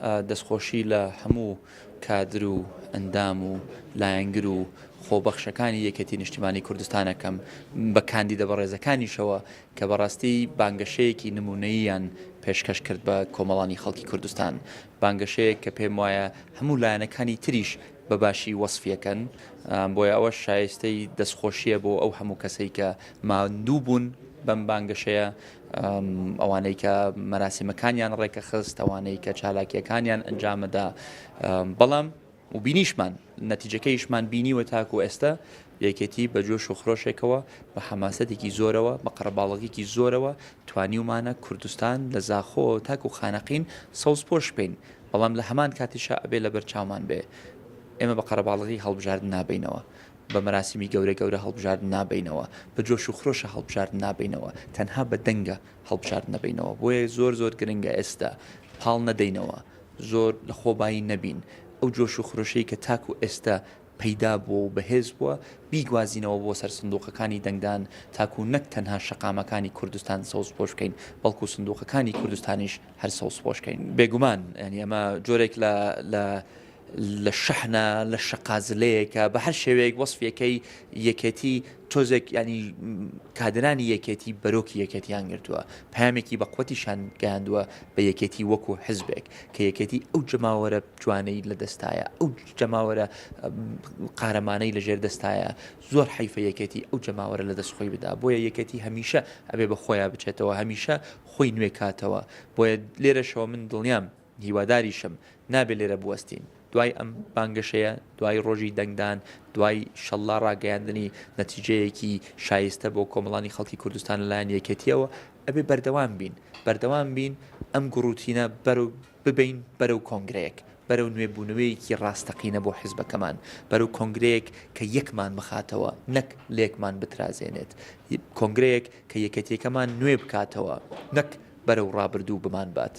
دەستخۆشی لە هەموو کادر و ئەندام و لایەنگر و خۆبەخشەکانی یەکێتی نیشتیمانی کوردستانەکەم بە کاندیدە بەڕێزەکانیشەوە کە بەڕاستی بانگەشەیەکی نمونەییان پێشکەش کرد بە کۆمەڵانی خەڵکی کوردستان، بانگەشەیەک کە پێم وایە هەموو لایەنەکانی تریش بە باشی وەسفیەکەن، بۆیە ئەوە شایستەی دەستخۆشیە بۆ ئەو هەموو کەسەی کە ماندوو بوون بەم بانگەشەیە، ئەوانەی کە مەراسیمەکانیان ڕێکە خست، ئەوانەی کە چالاکیەکانیان ئەنجامەدا، بەڵام و بینیشمان نەتیجەکەیشمان بینیوە تاکو ئێستا یەکێتی بە جۆش و خرۆشێکەوە بە حەماسەتێکی زۆرەوە بە قەرەباڵغێکی زۆرەوە توانیومانە کوردستان لە زاخۆ تاکو خانەقین سەوز پۆش بین، بەڵام لە هەمان کاتیشا ئەبێ لە بەرچاومان بێ ئێمە بە قەرەباڵغی هەڵبژاردن نابینەوە، بە مەراسیمی گەورە هەڵبژاردن نابینەوە، بە جۆش و خرۆشە هەڵبژاردن نابینەوە، تەنها بە دەنگە هەڵبژاردن نەبینەوە. بۆیە زۆر گرنگە ئێستا پاڵ نەدەینەوە، زۆر لە خۆبایی نەبین، ئەو جۆش و خرۆشەی کە تاکو ئێستا پەیدا بووە و بەهێز بووە بیگوازینەوە بۆ سەر سندوقەکانی دەنگدان، تاکو نەک تەنها شەقامەکانی کوردستان سەوز پۆش بکەین بەڵکو سندوقەکانی کوردستانیش هەر سەوز پۆش بکەین. بێگومان ینی ئەمە جۆرێک لە شەحنە لە شەقازلەیەکە بە هەر شێوەیەک وەسفیەکەی یەکێتی تۆزێک ینی کادرانی یەکێتی بەرۆکی یەکێتیان گرتووە، پامێکی بە قوتیشان گەیاندووە بە یەکێتی وەکو حزبێک کە یەکێتی ئەو جەماوەرە جوانەی لە دەستایە، ئەو جەماوەرە قارەمانەی لە ژێر دەستایە، زۆر حیفە یەکێتی ئەو جەماوەرە لە دەستخۆی بدا، بۆیە یەکێتی هەمیشە ئەبێ بە خۆیان بچێتەوە، هەمیشە خۆی نوێ کاتەوە، بۆیە لێرەشەوە من دڵنیام هیواداریشم نابێ لێرە بوەستین. دوای ئەم بانگەشەیە، دوای ڕۆژی دەنگدان، دوای شەڵا ڕاگەیاندنی نەتیجەیەکی شایستە بۆ کۆمەڵانی خەڵکی کوردستان لەلایەن یەکێتیەوە ئەبێ بەردەوام بین ئەم گوڕوتینە ببین بەرەو کۆنگرەیەک، بەرەو نوێبوونەوەیەکی ڕاستەقینە بۆ حیزبەکەمان، بەرەو کۆنگرەیەک کە یەکمان بخاتەوە نەک لێکمان بترازێنێت، کۆنگرەیەک کە یەکێتیەکەمان نوێ بکاتەوە نەک بەرەو ڕابردوو بمان بات.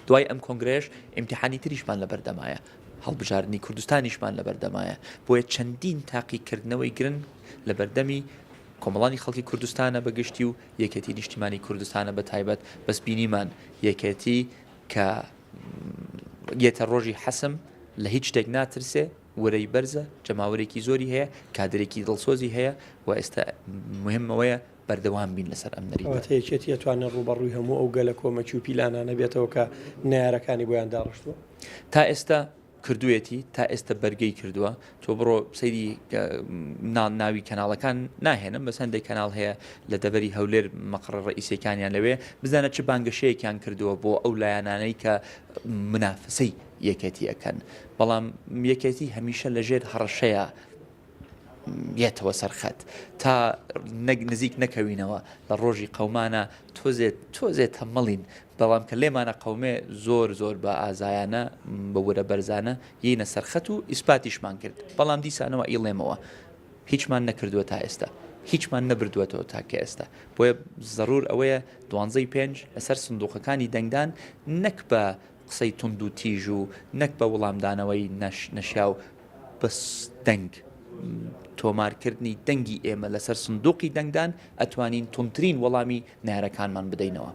دوای ئەم کۆنگرێش ئیمتیحانی تریشمان لە بەردەمایە، هەڵبژاردننی کوردستانیشمان لە بەردەمایە، بۆیە چەندین تاقیکردنەوەی گرنگ لە بەردەمی کۆمەڵانی خەڵکی کوردستانە بەگشتی و یەکێتی نیشتیمانی کوردستانە بە تایبەت بەسبینیمان یەکێتی کە یێتە ڕۆژی حەسم لە هیچ شتێک ناترسێ، وەرەی بەرزە، جەماوەرێکی زۆری هەیە، کادرێکی دڵسۆزی هەیە و ئێستا مهمەوەیە بەردەوام بین لەسەر ئەم نەریتە. یەکێتی ئەتوانێت ڕوبەڕووی هەموو ئەو گەلە کۆمەچی و پیلانانە بێتەوە کە نارەکانی بۆیان داڕشتووە تا ئێستا کردوێتی، تا ئێستا بەرگەی کردووە. تۆ بڕۆ سەیری ناوی کەناڵەکان ناهێنم، بە چەندێک کەناڵ هەیە لە دەبەری هەولێر مەقڕە ڕئیسەکانیان لەوێ بزانە چه بانگەشەیەکیان کردووە بۆ ئەو لایەنانەی کە منافسەی یەکێتی ئەکەن، بەڵام یەکێتی هەمیشە لەژێر هەڕەشەیە یێتەوە سەرخەت تا نزیک نەکەوینەوە لە ڕۆژی قەومانە تۆزێت هەمەڵین، بەڵام کە لێمانە قەومێ زۆر بە ئازایانە بە وەرە بەرزانە یینە سەرخەت و ئیسپاتیشمان کرد، بەڵام دیسانەوە ئیڵێمەوە هیچمان نەکردووە تا ئێستا، هیچمان نەبردووەتەوە تاکە ئێستا. بۆیە زەڕور ئەوەیە 12/5 لەسەر سندوقەکانی دەنگدان نەک بە قسەی تونند و تیژ و نەک بە وەڵامدانەوەی نەشیا و بەس دەنگ تۆمارکردنی دەنگی ئێمە لەسەر سندوقی دەنگدان ئەتوانین تونترین وەڵامی نارەکانمان بدەینەوە.